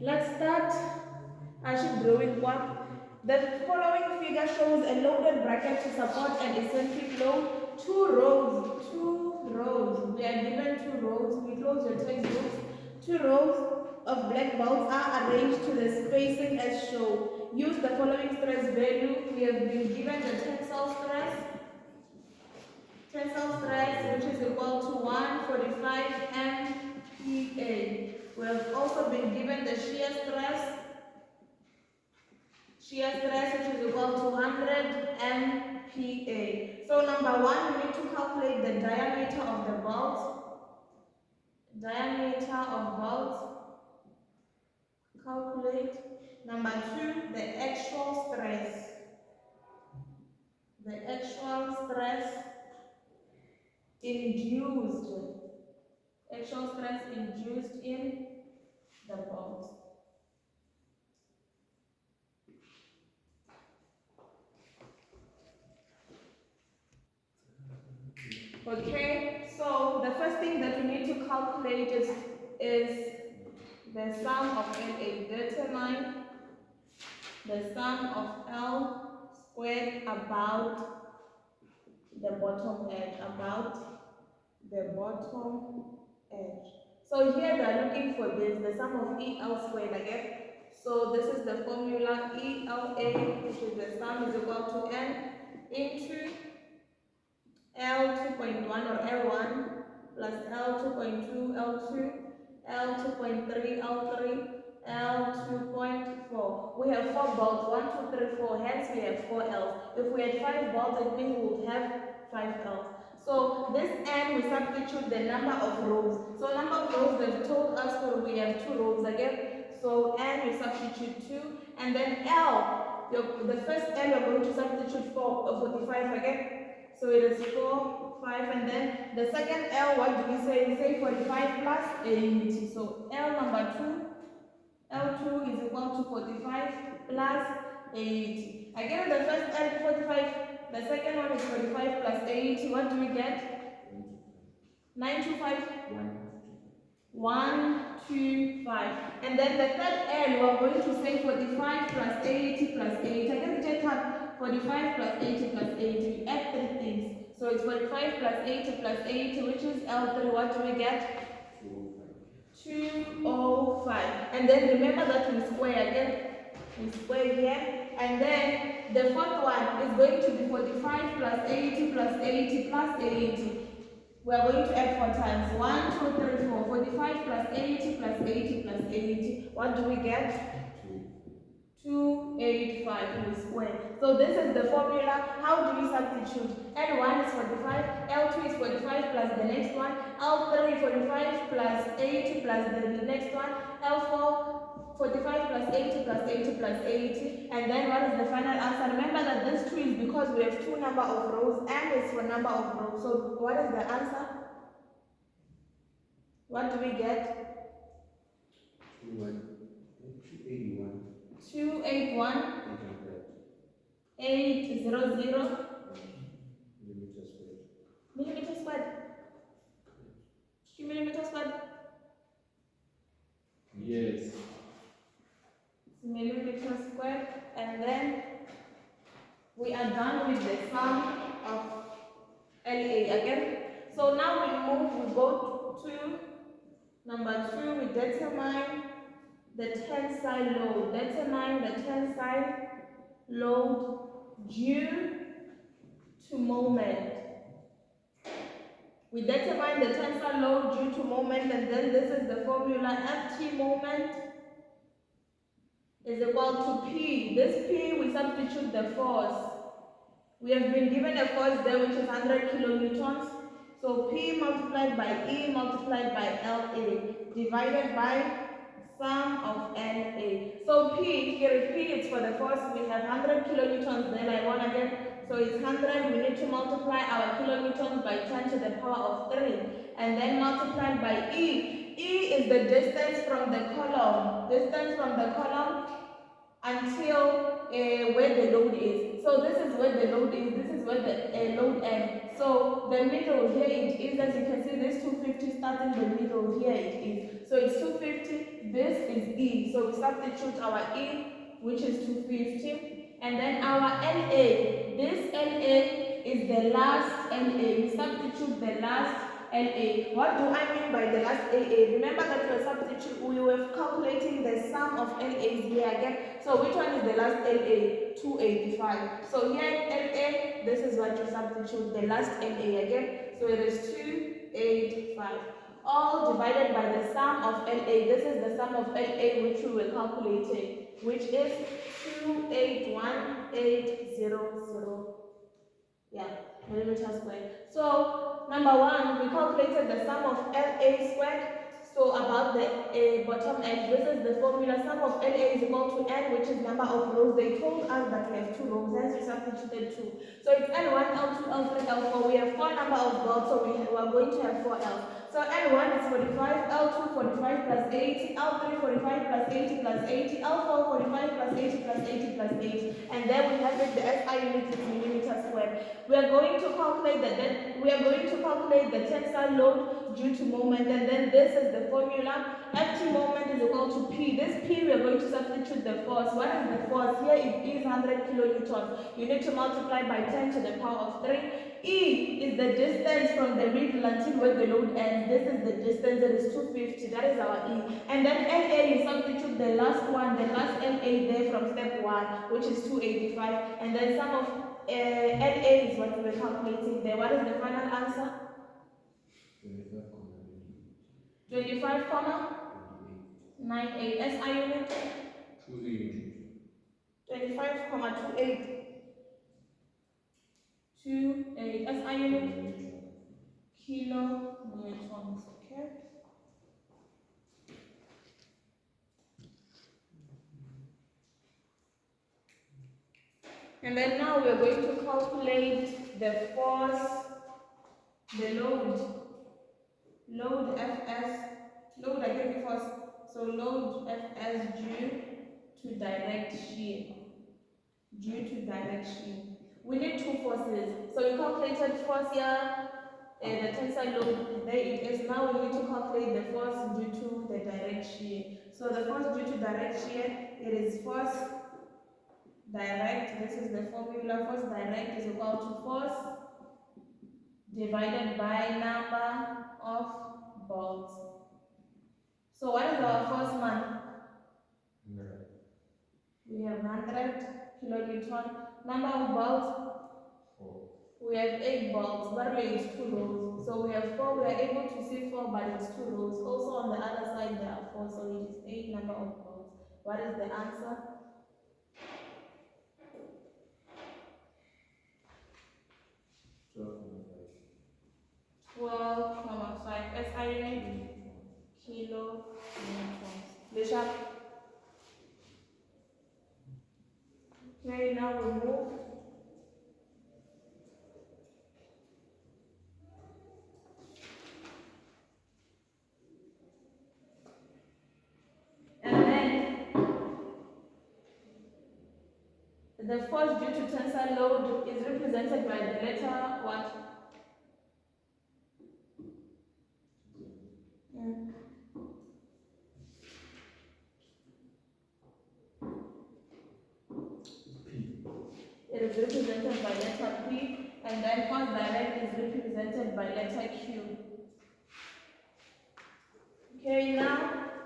Let's start. I should drawing one. The following figure shows a loaded bracket to support an eccentric load. Two rows. We are given two rows. We close your textbooks. Two rows of black bolts are arranged to the spacing as shown. Use the following stress value. We have been given the tensile stress, which is equal to 145 MPa. We have also been given the shear stress, which is equal to 100 MPa. So number one, we need to calculate the diameter of the bolt. Calculate. Number two, the actual stress. Induced in the bolt. Okay, so the first thing that we need to calculate is the sum of NA. Determine the sum of L squared about the bottom edge. So here we are looking for the sum of EL squared again. So this is the formula. ELA, which is the sum, is equal to N into L2.1 or L1 plus L2.2, L2, L2.3, L3, L2.4. We have 4 bolts, 1, 2, 3, 4, hence we have 4 L's. If we had 5 bolts, it means we would have 5 L's. So this N, we substitute the number of rows. So number of rows, they've told us that we have 2 rows again. So N, we substitute 2, and then L, the first L we're going to substitute for 45 again. So it is 4, 5, and then the second L, what do we say? We say 45 plus 80. So L number 2, L2 is equal to 45 plus 80. Again, the first L is 45, the second one is 45 plus 80. What do we get? 925. 125. And then the third L, we are going to say 45 plus 80 plus 80. Again, take up 45 plus 80 plus 80. We add 3 things. So it's 45 plus 80 plus 80, which is L3. What do we get? 205. And then remember that we square again. We square here. And then the fourth one is going to be 45 plus 80 plus 80 plus 80. We are going to add 4 times. 1, 2, 3, 4. 45 plus 80 plus 80 plus 80. What do we get? 285. We square. So this is the formula. How do we substitute? L1 is 45, L2 is 45 plus the next one, L3 45 plus 80 plus the next one, L4 45 plus 80 plus 80 plus 80, and then what is the final answer? Remember that this 2 is because we have 2 number of rows and it's for number of rows. So what is the answer? What do we get? 281. 281. 800 millimeter squared. 2 millimeter squared. Yes. Millimeter squared, and then we are done with the sum of LA again. So now we go to number 2. We determine the tensile load. Determine the tensile load due to moment. We determine the tensile load due to moment, and then this is the formula. Ft moment is equal to P. This P, we substitute the force. We have been given a force there which is 100 kilonewtons. So P multiplied by E multiplied by LA divided by sum of NA. So P, here P is for the force. We have 100 kilonewtons there, like 1 again. So it's 100. We need to multiply our kilonewtons by 10 to the power of 3. And then multiplied by E. E is the distance from the column. Distance from the column until where the load is. So this is where the load is. This is where the load ends. So the middle here it is, as you can see, this 250 starting the middle here it is. So it's 250. This is E. So we substitute our E, which is 250. And then our LA, this LA is the last LA. We substitute the last LA. What do I mean by the last LA? Remember that we were calculating the sum of LAs here again. So which one is the last LA? 285. So here LA, this is what you substitute, the last LA again. So it is 285. All divided by the sum of LA. This is the sum of LA which we were calculating, which is 281,800. Yeah, millimeter squared. So number one, we calculated the sum of LA squared. So about the bottom edge, this is the formula. Sum of LA is equal to N, which is number of rows. They told us that we have 2 rows, hence we substituted 2. So it's L1, L2, L3, L4. We have 4 number of bulbs, so we are going to have 4 L's. So L1 is 45, L2 45 plus 80, L3 45 plus 80 plus 80, L4 45 plus 80 plus 80 plus 80. And then we have it, the SI unit is millimeter squared. We are going to calculate the tensile load due to moment, and then this is the formula. Ft moment is equal to P. This P we are going to substitute the force. What is the force? Here it is 100 kilonewtons. You need to multiply by 10 to the power of 3. E is the distance from the middle until where the load ends. This is the distance, it is 250. That is our E. And then LA, you substitute the last one, the last LA there from step 1, which is 285. And then sum of LA is what we were calculating there. What is the final answer? 25, 98. SI unit? 25, 28. 28. SI unit? Kilonewtons. Okay. And then now we are going to calculate the force, the load Fs, load I gave you first. So load Fs due to direct shear. We need 2 forces. So we calculated force here, the tensile load, there it is. Now we need to calculate the force due to the direct shear. So the force due to direct shear, it is force direct. This is the formula. Force direct is equal to force divided by number of bolts. So what is our force man? We have 100 kilonewton. Number of bolts? 4. We have 8 bolts. That means 2 rows. So we have 4. We are able to see 4, but it's 2 rows. Also on the other side there are 4, so it is 8 number of bolts. What is the answer? 12,5. SI unit? Kilonewtons. Bishop? Okay, now we move. And then the force due to tensile load is represented by the letter what? It is represented by letter P, and then force direct is represented by letter Q. Okay, now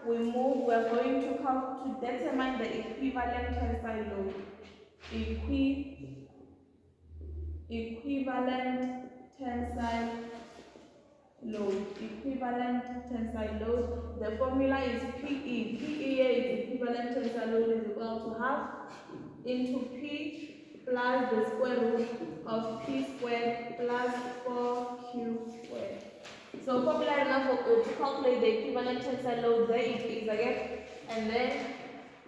we move. We are going to determine the equivalent tensile load. Equivalent tensile load. Equivalent tensile load. The formula is PE. PE is equivalent tensile load is equal to half into P plus the square root of P squared plus 4Q squared. So formula enough to calculate the equivalent tensile load, there it is again. And then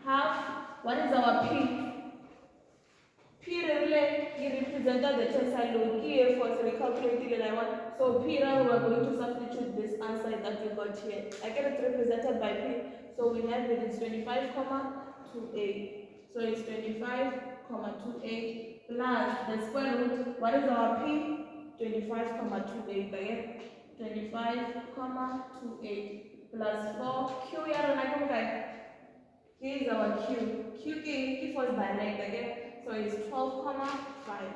half, what is our P? P really represented the tensile load. Here for recalculating and I want. So P now we are going to substitute this answer that we got here. Again it's represented by P. So we have it is 25,28. So it's 25,28 plus the square root. What is our P? 25,28 again. 25,28 plus 4. Q here on I is our Q. Q force direct again. So it's 12,5.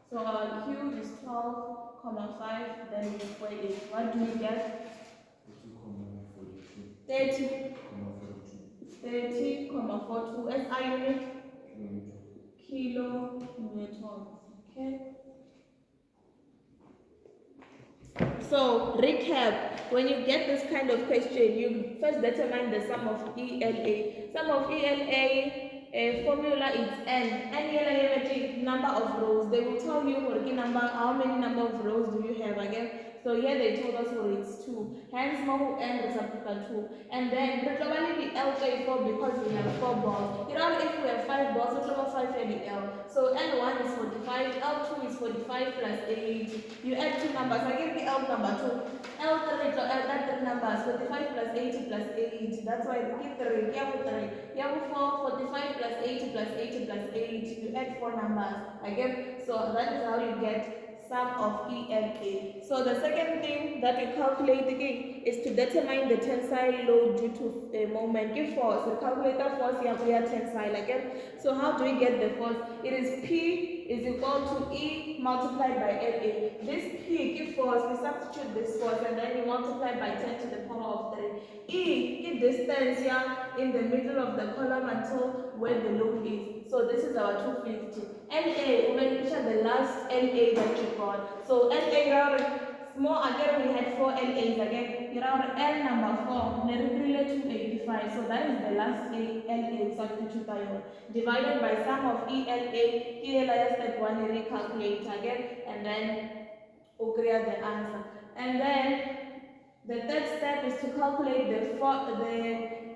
So our Q is 12,5. Then we square it. What do we get? 30,42. SI unit? Kilonewtons. Okay. So recap, when you get this kind of question, you first determine the sum of ELA. Sum of ELA formula is N. N is number of rows. They will tell you how many number of rows do you have again. So here they told us it's 2. Hence more N reciprocal 2. And then probably the LA 4 because we have 4 balls. If we have 5 balls, we have 5 L. So L1 is 45, L2 is 45 plus 8. You add two numbers. I give the L number 2. L3, so that 3 numbers. 45 plus 80 plus 8. That's why I give 3. You have 3. You have 4, 45 plus 80 plus 80 plus 8. You add 4 numbers. Again, so that is how you get sum of ELA. So the second thing that we calculate again is to determine the tensile load due to a moment. Give force. We calculate the force here we are tensile again. So how do we get the force? It is P is equal to E multiplied by LA. This P give force, we substitute this force and then you multiply by 10 to the power of 3. E give distance here in the middle of the column until where the load is. So this is our 250. LA, we will measure the last LA that you got. So LA small again we had 4 LAs again. Around L number 4, related to 85. So that is the last LA substitute divided by sum of ELA. ELA step 1 recalculate again and then we'll create the answer. And then the third step is to calculate the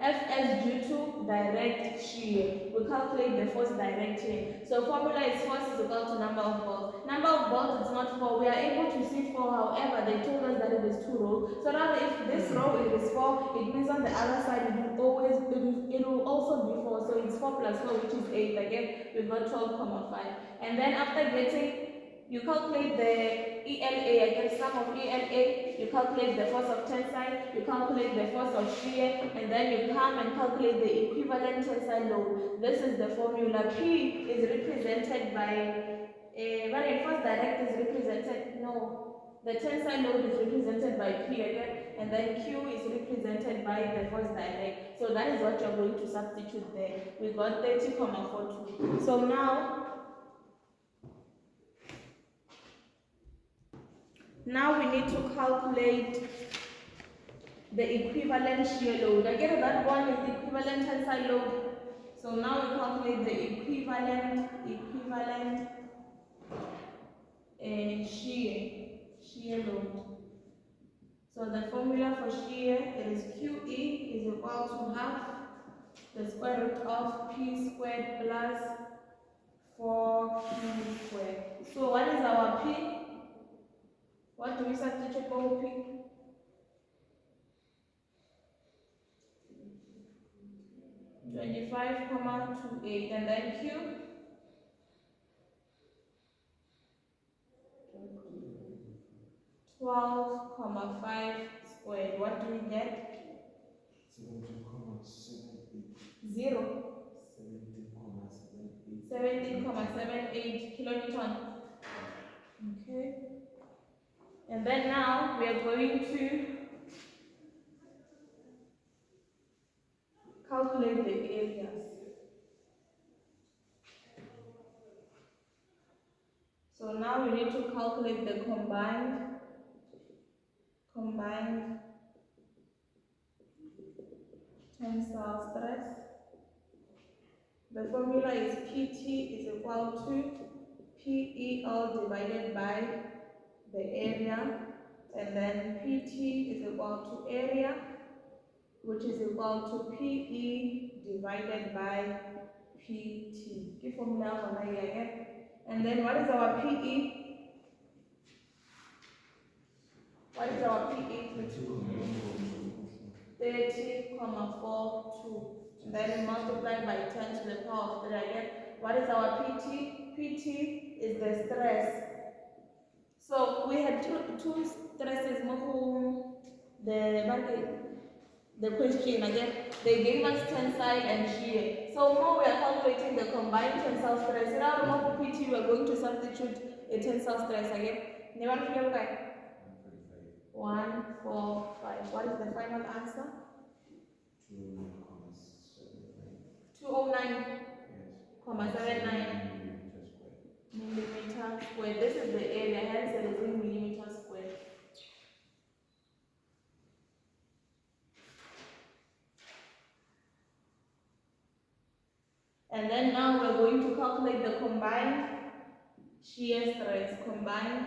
Fs due to direct shear. We calculate the force direct shear. So formula is force is equal to number of balls. Number of balls is not 4. We are able to see 4. However, they told us that it is 2 rows. So now if this row it is 4, it means on the other side it will also be 4. So it's 4 plus 4, which is 8. Again, we got 12,5. And then after getting, you calculate the ELA against sum of ELA, you calculate the force of tensile, you calculate the force of shear, and then you come and calculate the equivalent tensile load. This is the formula. P is represented by, when a force direct is represented, the tensile load is represented by P again, and then Q is represented by the force direct. So that is what you're going to substitute there. We got 30,42. So now we need to calculate the equivalent shear load. Again, that one is the equivalent tensile load. So now we calculate the equivalent shear load. So the formula for shear is QE is equal to half the square root of P squared plus 4Q squared. So what is our P? What do we substitute for P? 25,28, and then Q? 12,5 squared. What do we get? 0. 17,78 kilonewton. Okay. And then now we are going to calculate the areas. So now we need to calculate the combined tensile stress. The formula is PT is equal to PEL divided by the area, and then PT is equal to area, which is equal to PE divided by PT. Give formula for again. And then what is our PE? What is our PE? 30,42. And then multiply by 10 to the power of 3 again. What is our PT? PT is the stress. So we had two stresses. The the question again. They gave us tensile and shear. So now we are calculating the combined tensile stress. Now more PT, we are going to substitute a tensile stress again. Never feel okay. 145. What is the final answer? 209,79 millimeter square. This is the area, hence it is in millimeter square. And then now we're going to calculate the combined shear stress. Combined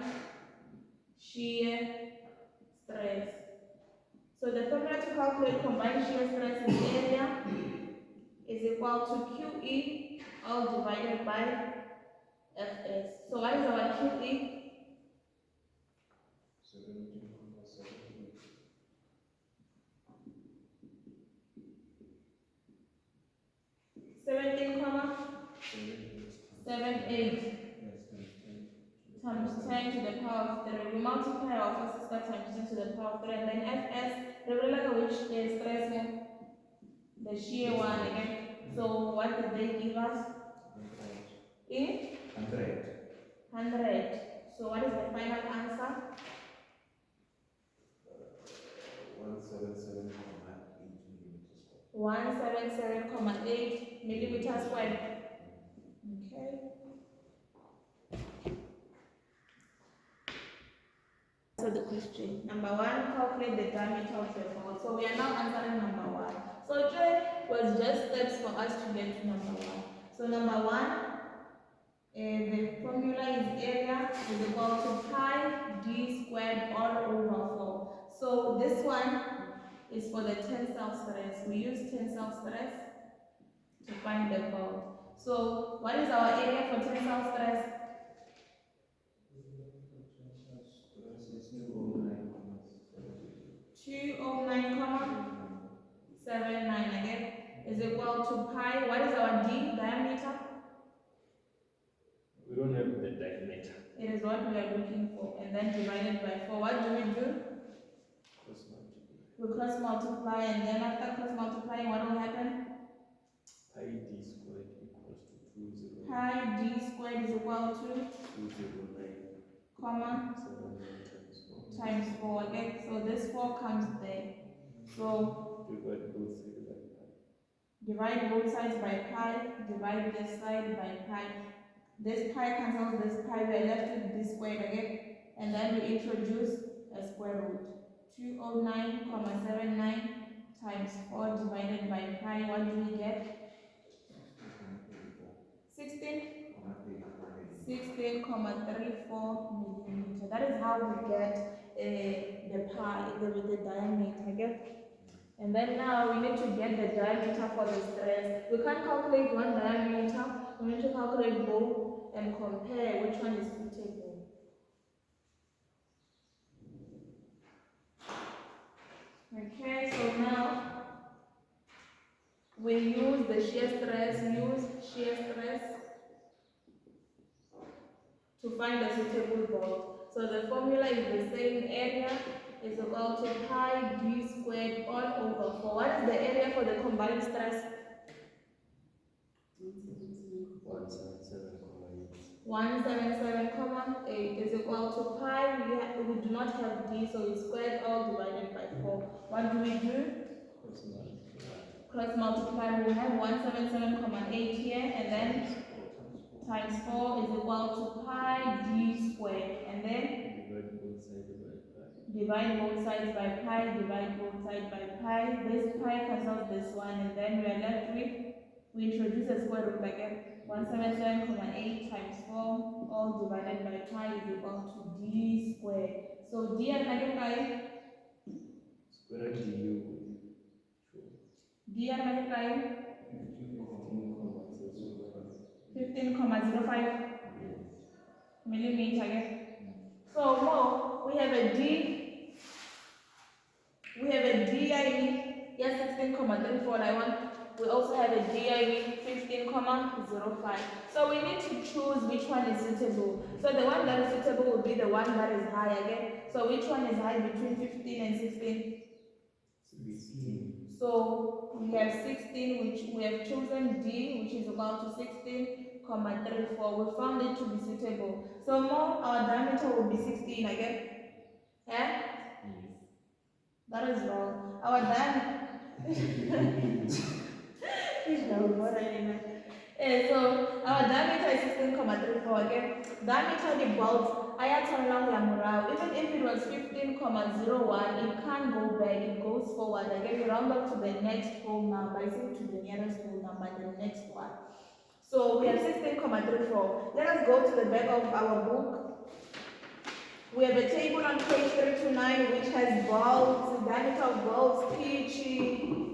shear stress. So the formula to calculate combined shear stress in area is equal to QE all divided by Fs. So what is our QE? 17,78 times 10 to the power of 3. We multiply our first step times 10 to the power of 3, and then Fs, remember which is stress, the shear one again. So what did they give us? 100. So what is the final answer? 177.8 millimeters squared. Okay. So the question. Number 1, calculate the diameter of the ball. So we are now answering number 1. So J was just steps for us to get to number 1. So number 1, the formula is area is equal to pi d squared all over 4. So this one is for the tensile stress. We use tensile stress to find the ball. So what is our area for tensile stress? 209,79 again is equal to pi. What is our d diameter? We don't have the diameter. It is what we are looking for, and then divided by 4. What do? We cross multiply, and then after cross multiplying, what will happen? Pi d squared equals to 209. Pi d squared is equal to 209, times 4 again. So this 4 comes there. So divide both sides by pi, divide this side by pi. This pi cancels this pi, we are left with this squared again, and then we introduce a square root. 209,79 times 4 divided by pi, what do we get? 16,34 millimeter. That is how we get the pi, the diameter, okay? And then now we need to get the diameter for the stress. We can't calculate one diameter, we need to calculate both and compare which one is suitable. Okay, so now we use the shear stress, to find a suitable bolt. So the formula is the same. Area is equal to pi d squared all over 4. What is the area for the combined stress? 177,8 is equal to pi. We do not have d, so we squared all divided by 4. What do? Cross multiply. We have 177,8 here, and then times 4 is equal to pi d squared, and then divide both sides by pi, divide both sides by pi. This pi cancels this one, and then we are left with, we introduce a square root again. 177,8 times 4 all divided by pi is equal to d squared. So d and negative pi. Square du. D and negative pi. 15,05 millimeter again. So now we have a D. We have a DIV. Yes, 16,34. We also have a DIV 15,05. So we need to choose which one is suitable. So the one that is suitable will be the one that is high again. So which one is high between 15 and 16? So we have 16, which we have chosen D, which is equal to 16,34. We found it to be suitable. So more our diameter will be 16 again. Yeah? Yes. That is wrong. Our diameter. So our diameter is 16,34 again. Diameter the bolts, even if it was 15,01, it can't go back, it goes forward. Again, we round up to the next whole number, to the nearest whole number, the next one. So we have 16,34. Let us go to the back of our book. We have a table on page 329 which has bolts, diameter of bolts, pitching.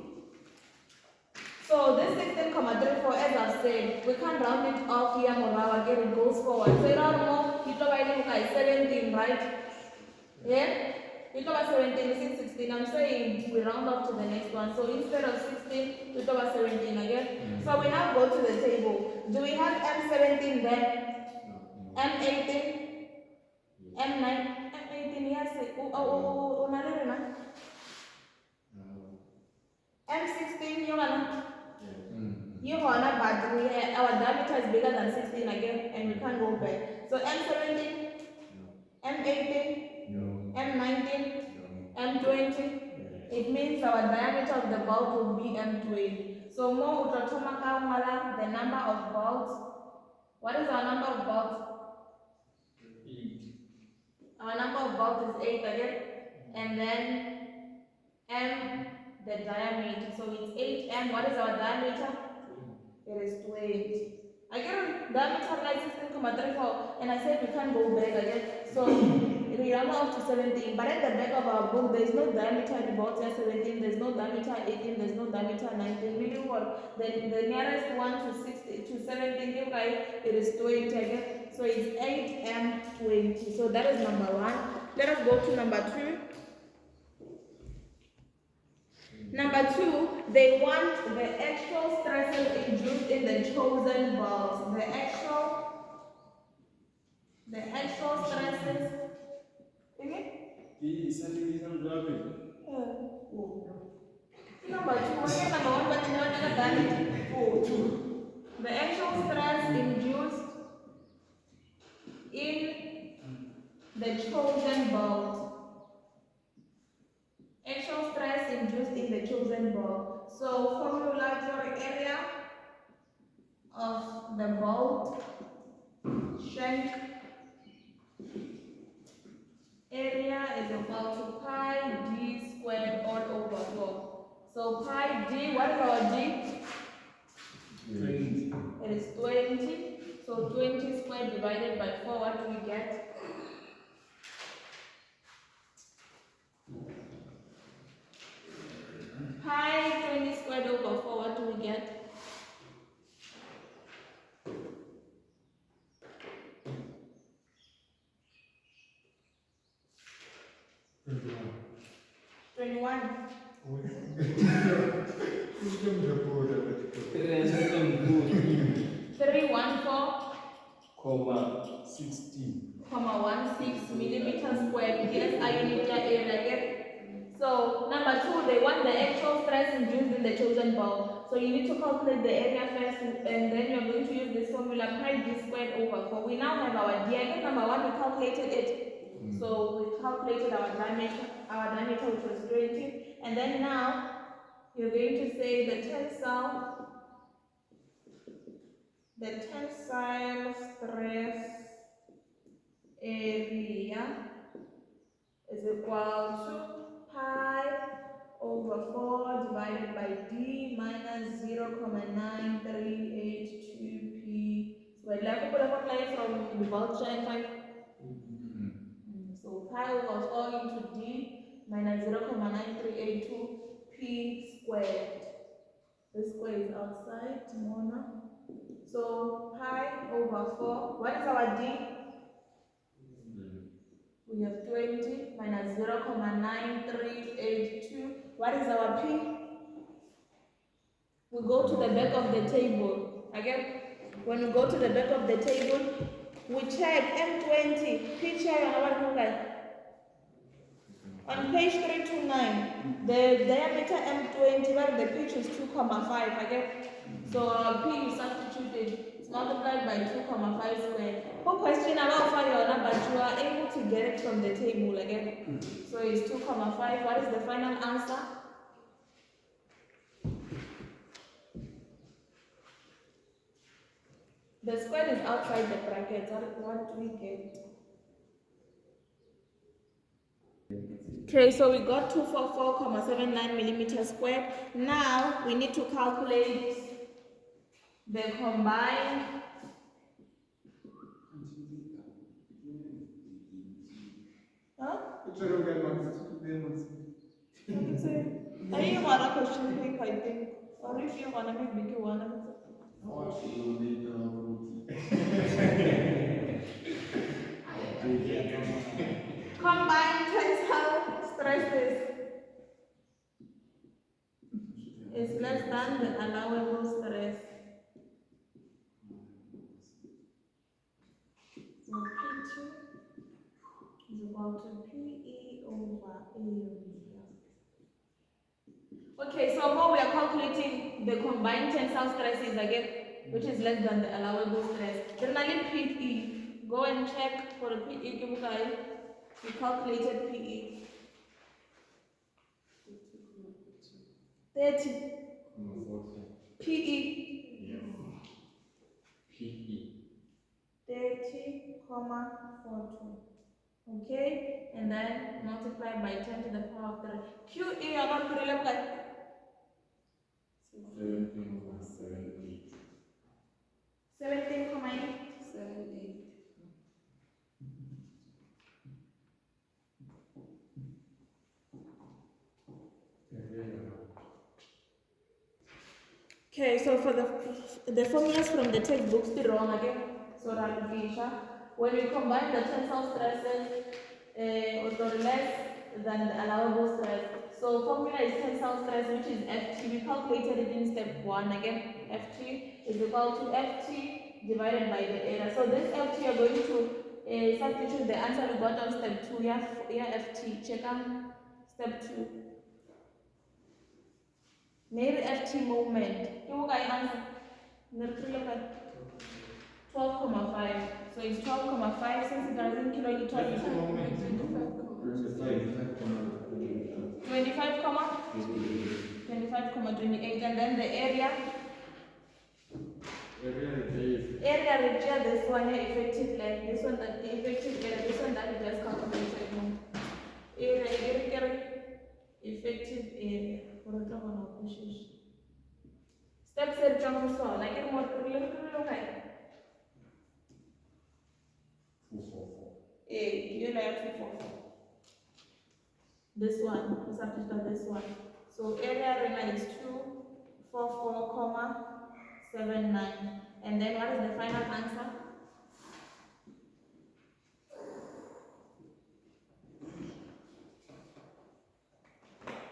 So this 16,34, as I've said, we can't round it off here, Morawa, again it goes forward. So you don't know, you know, 17, right? Yeah? You know 17, this is 16. I'm saying we round up to the next one. So instead of 16, we know 17 again. So we now go to the table. Do we have M17 there? No. M18? M9? M18, yes. M16, you want you want but we have, our diameter is bigger than 16 again, and we can't go back. So M17, M18, M19, M20. It means our diameter of the bolt will be M20. So more utatoma the number of bolts. What is our number of bolts? 8. Our number of bolts is 8 again, and then M the diameter. So it's 8M. What is our diameter? It is 20. Again, diameter like 16,34, and I said we can't go back again. So we round up to 17. But at the back of our book, there is no diameter at about 17. There's no diameter 18. There's no diameter 19. Meaning what? The nearest one to 16 to 17, it is 20 again. So it's 8M20. So that is number 1. Let us go to number 2. Number 2, they want the actual stresses induced in the chosen bolts. The actual stresses. Okay? Number 2, okay, number 1, but never done it. 2. The actual stress induced in the chosen bolt. Actual stress induced in the chosen bolt. So formula for area of the bolt shank area is equal to pi d squared all over 4. So pi d, what is our d? 20. It is 20. So 20 squared divided by 4, what do we get? Pi 20 squared over 4, what do we get? 21. 314,16 millimeters squared. Yes, our unit area again. So number 2, they want the actual stress induced in the chosen bolt. So you need to calculate the area first, and then you're going to use this formula pi d squared over 4. We now have our d. Again, number 1, we calculated it. So we calculated our diameter which was 20, and then now you're going to say the tensile stress area is equal to pi over 4 divided by d minus 0,9382 p. So we'd like to pull up from the vulture and find. So pi over 4 into d minus 0,9382 p squared. The square is outside, Mona. So pi over 4. What is our d? We have 20 minus 0,9382. What is our p? We go to the back of the table. Again, when we go to the back of the table, we check M20. P check on what look like. On page 329, the diameter M20 where the pitch is 2,5, okay? So our P is substituted, it's multiplied by 2,5 squared. For question about fire, but you are able to get it from the table again. So it's 2,5. What is the final answer? The square is outside the bracket. What do we get? Okay, so we got 244,79 millimeters squared. Now we need to calculate the combined. Huh? I think one question think I think. Or if you wanna make big one. Combined tensile stresses is less than the allowable stress. So P2 is equal to PE over area. Okay, so now we are calculating the combined tensile stresses again, which is less than the allowable stress. Generally PE, go and check for the PE, we calculated PE. 30. PE. PE. 30,42. Okay, and then multiply by 10 to the power of 3. QE, I'm not going to look at 17.78. 17,78. Okay, so for the formulas from the textbooks, be wrong again. So that would be when we combine the tensile stresses, or less than the allowable stress. So formula is tensile stress, which is Ft. We calculated it in step 1 again. Ft is equal to Ft divided by the area. So this Ft you are going to substitute the answer we got on step 2. Yeah, Ft. Check out step 2. Maybe Ft moment. You will get answer. 12,5. So it's 12,5 since it doesn't kilonewton. 25,28, and then the area. Area regia, this one effective length, this one that effective area, this one that we just calculated. Area effective area. Step set jump so like it more okay. You like 244. This one, substitute this one. So area remains 244,79. And then what is the final answer?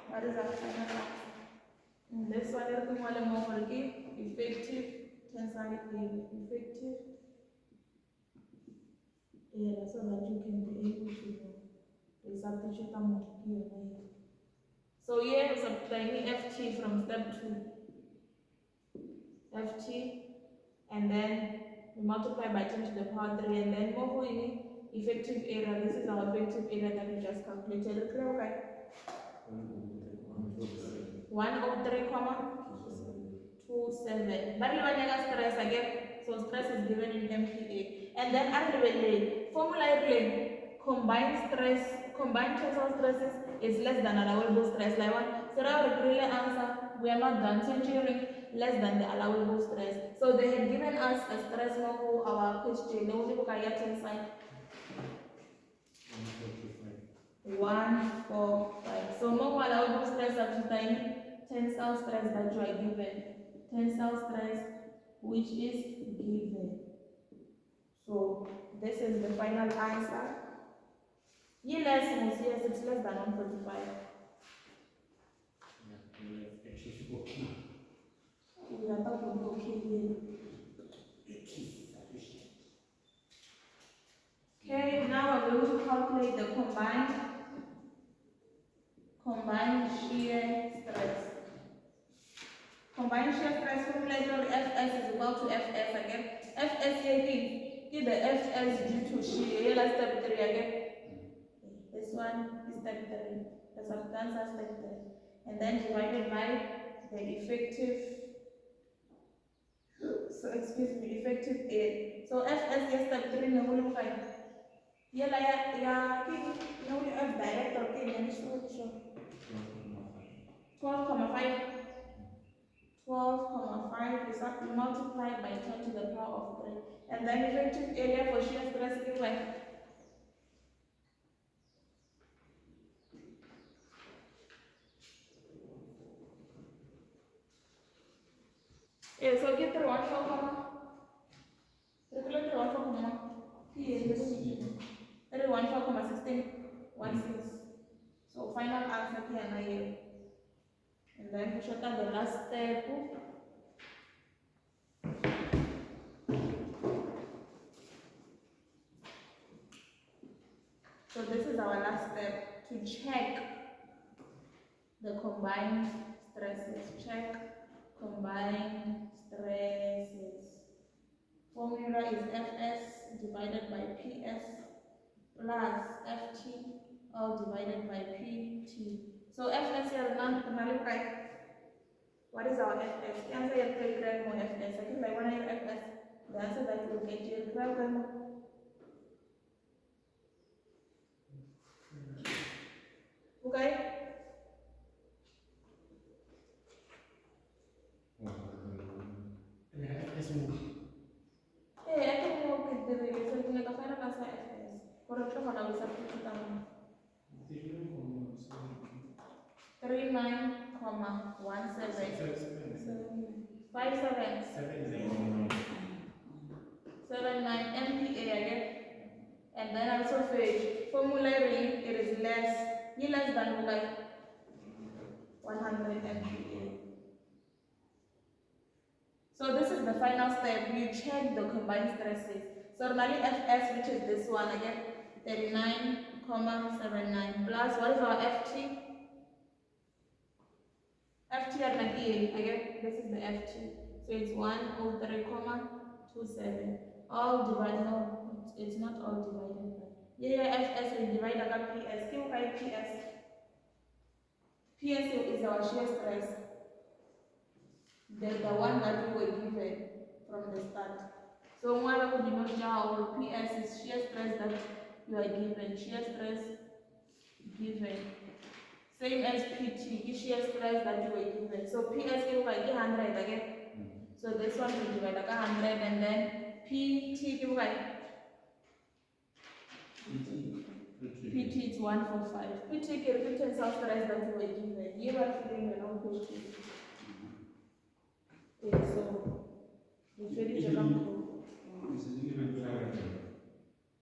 What is our final answer? This one is more effective tensile area. Effective area, so that you can be able to substitute them here. So here is applying Ft from step 2. Ft, and then we multiply by 10 to the power 3, and then more effective area. This is our effective area that we just calculated. Okay. 103,27. But you want stress again. So stress is given in MPa. And then formula combined tensile stresses is less than allowable stress. Like one. So now the really answer, we are not done. Century less than the allowable stress. So they had given us a stress for our question. They only look at tensile. 145. So more allowable stress up to tensile stress that you are given. Tensile stress which is given. So this is the final answer. Yes, it's less than 145. We are talking okay here. Okay, now we're going to calculate the combined combined shear stress formula Fs is equal to Fs again. Fs here the Fs due to shear. Here let's step 3 again. This one is step 3. The substance is step 3. And then divided by the effective, effective air. So Fs is step 3 na hulu kai. Yela ya F direct or K and sure. 12,5. 12,5 is up multiplied by 10 to the power of 3. And then effective area for shear stress is like so get the 1 4, calculate 1 4, that is 1 4,16, 1 6. So final answer here. And then we shut down the last step. So this is our last step to check the combined stresses. Check combined stresses. Formula is Fs divided by Ps plus Ft all divided by Pt. So Fs here now, what is our Fs? The answer is 3 gram more Fs. I think like 1 Fs. The answer that we will get here is 12 gram more. Okay? I think we'll get the so we can find out answer Fs. Correct for now, we substitute them. 39,177 MPa again. And then also phase formula it is less than 100 MPa. So this is the final step. You check the combined stresses. So normally Fs, which is this one again, 39,79 plus what is our Ft? Ft at again, this is the Ft. So it's 103,27. All divided, no, it's not all divided by. Fs will divide by Ps. Q by Ps. Ps is our shear stress. The one that we were given from the start. So one of the Ps is shear stress that you are given. Shear stress given. Same as Pt, shear stress that you were given. So Ps is like 100 again. So this one will divide like 100 and then Pt is like Pt is 145. Pt is the tensile stress that you were given. You are feeling the long Pt. So, we finish the